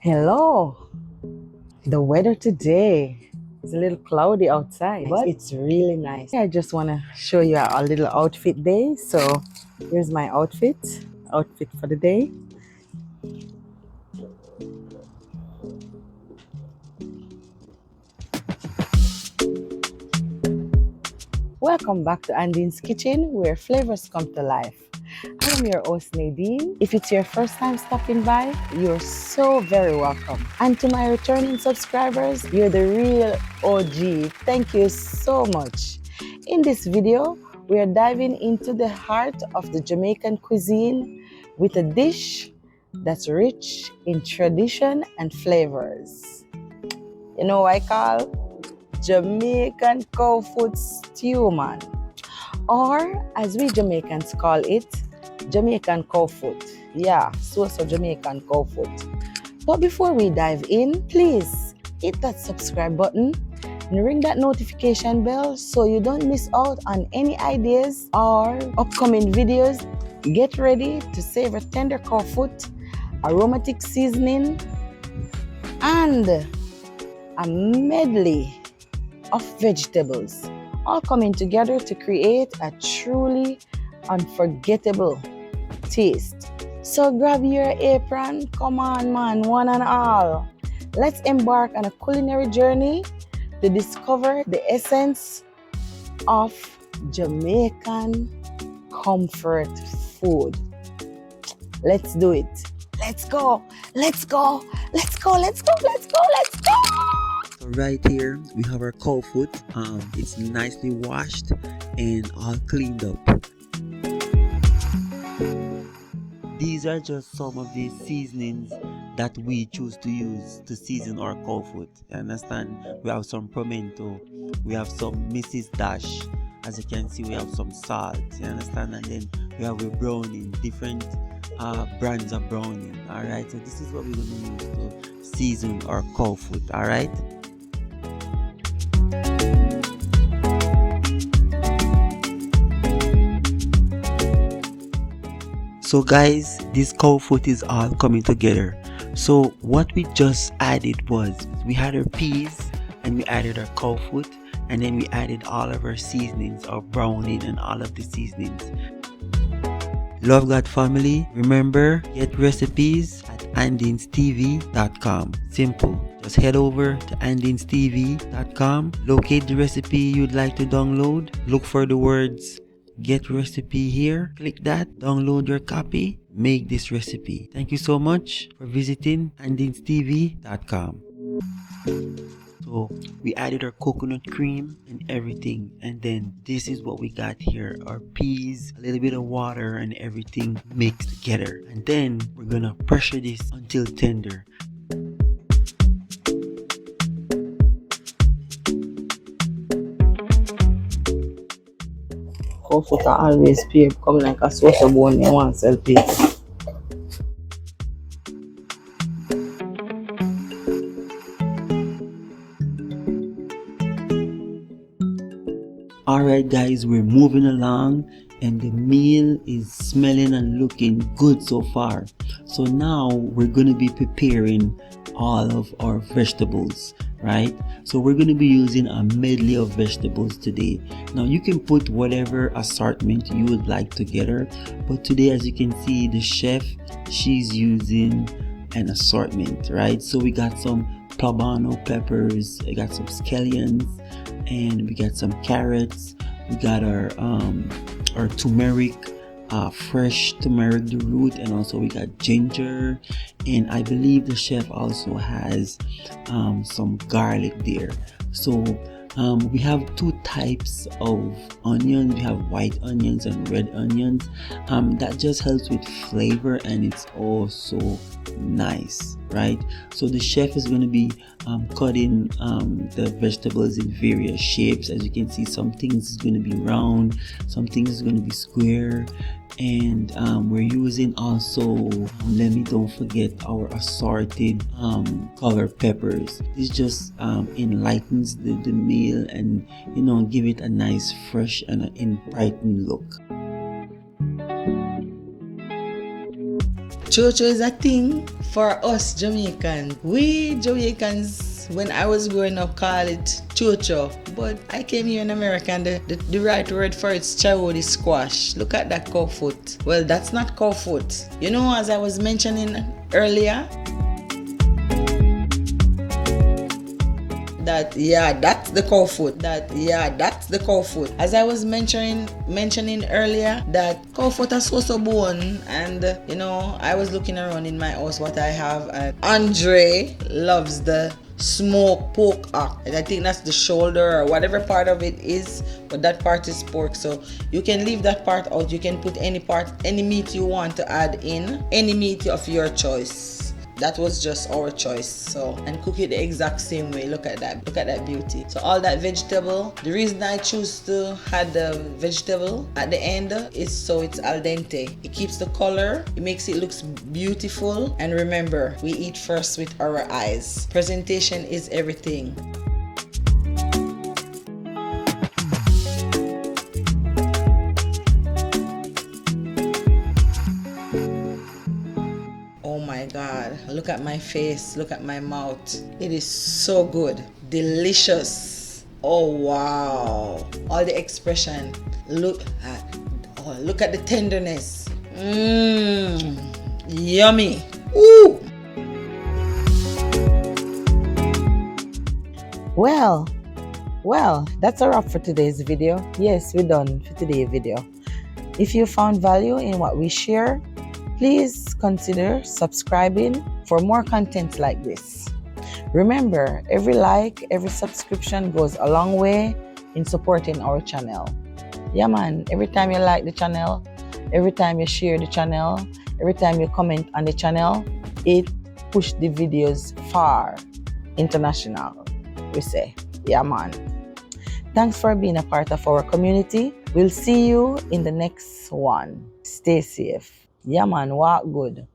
Hello. The weather today is a little cloudy outside, but it's really nice. I just want to show you a little outfit day. So here's my outfit for the day. Welcome back to Andine's Kitchen, where flavors come to life. I'm your host Nadine. If it's your first time stopping by, you're so very welcome. And to my returning subscribers, you're the real OG. Thank you so much. In this video, we are diving into the heart of the Jamaican cuisine with a dish that's rich in tradition and flavors. You know what I call Jamaican Cow Foot stew, man. Or as we Jamaicans call it, Jamaican Cow Foot. Yeah, so Jamaican Cow Foot. But before we dive in, please hit that subscribe button and ring that notification bell so you don't miss out on any ideas or upcoming videos. Get ready to savor tender cow foot, aromatic seasoning, and a medley of vegetables, all coming together to create a truly unforgettable taste. So grab your apron, come on man, one and all. Let's embark on a culinary journey to discover the essence of Jamaican comfort food. Let's do it. Let's go, let's go, let's go, let's go, let's go, let's go. So right here we have our cow foot. It's nicely washed and all cleaned up. These are just some of the seasonings that we choose to use to season our cow foot. You understand? We have some pimento, we have some Mrs. Dash. As you can see, we have some salt. You understand? And then we have a browning, different brands of browning. All right. So this is what we're gonna use to season our cow foot. All right. So guys, this cow foot is all coming together. So what we just added was, we had our peas and we added our cow foot, and then we added all of our seasonings, our browning and all of the seasonings. Love God family, remember, get recipes at andinstv.com. Simple. Just head over to andinstv.com, locate the recipe you'd like to download, look for the words get recipe here, click that, download your copy, make this recipe. Thank you so much for visiting andinstv.com. So we added our coconut cream and everything, and then this is what we got here: our peas, a little bit of water, and everything mixed together. And then we're gonna pressure this until tender. Cow foot are always pay come like a sauce of bone you want sell people. Alright guys, we're moving along and the meal is smelling and looking good so far. So now we're going to be preparing all of our vegetables, right? So we're going to be using a medley of vegetables today. Now you can put whatever assortment you would like together, but today, as you can see, the chef, she's using an assortment, right? So we got some poblano peppers, I got some scallions, and we got some carrots. We got our turmeric, fresh turmeric, the root, and also we got ginger, and I believe the chef also has some garlic there. So we have two types of onions. We have white onions and red onions. That just helps with flavor, and it's also nice, right? So the chef is going to be cutting the vegetables in various shapes. As you can see, some things is going to be round, some things is going to be square, and we're using also, don't forget our assorted color peppers. This just enlightens the meal, and give it a nice fresh and brightened look. Chocho is a thing for us Jamaicans. We Jamaicans, when I was growing up, call it chocho. But I came here in America and the right word for it's chawodi squash. Look at that cow foot. Well, that's not cow foot. You know, as I was mentioning earlier, that's the cow foot. That's the cow foot. As I was mentioning earlier, that cow foot is so bone, and you know, I was looking around in my house what I have, and Andre loves the smoked pork. I think that's the shoulder or whatever part of it is, but that part is pork, so you can leave that part out. You can put any meat you want to add in, any meat of your choice. That was just our choice. So, and cook it the exact same way. Look at that beauty. So all that vegetable, the reason I choose to add the vegetable at the end is so it's al dente. It keeps the color, it makes it looks beautiful. And remember, we eat first with our eyes. Presentation is everything. Oh my God, look at my face, look at my mouth. It is so good, delicious. Oh wow, all the expression. Look at the tenderness. Yummy. Ooh. Well, that's a wrap for today's video. Yes, we're done for today's video. If you found value in what we share, please consider subscribing for more content like this. Remember, every like, every subscription goes a long way in supporting our channel. Yeah man, every time you like the channel, every time you share the channel, every time you comment on the channel, it pushes the videos far international, we say. Yeah man. Thanks for being a part of our community. We'll see you in the next one. Stay safe. Yeah man, walk good.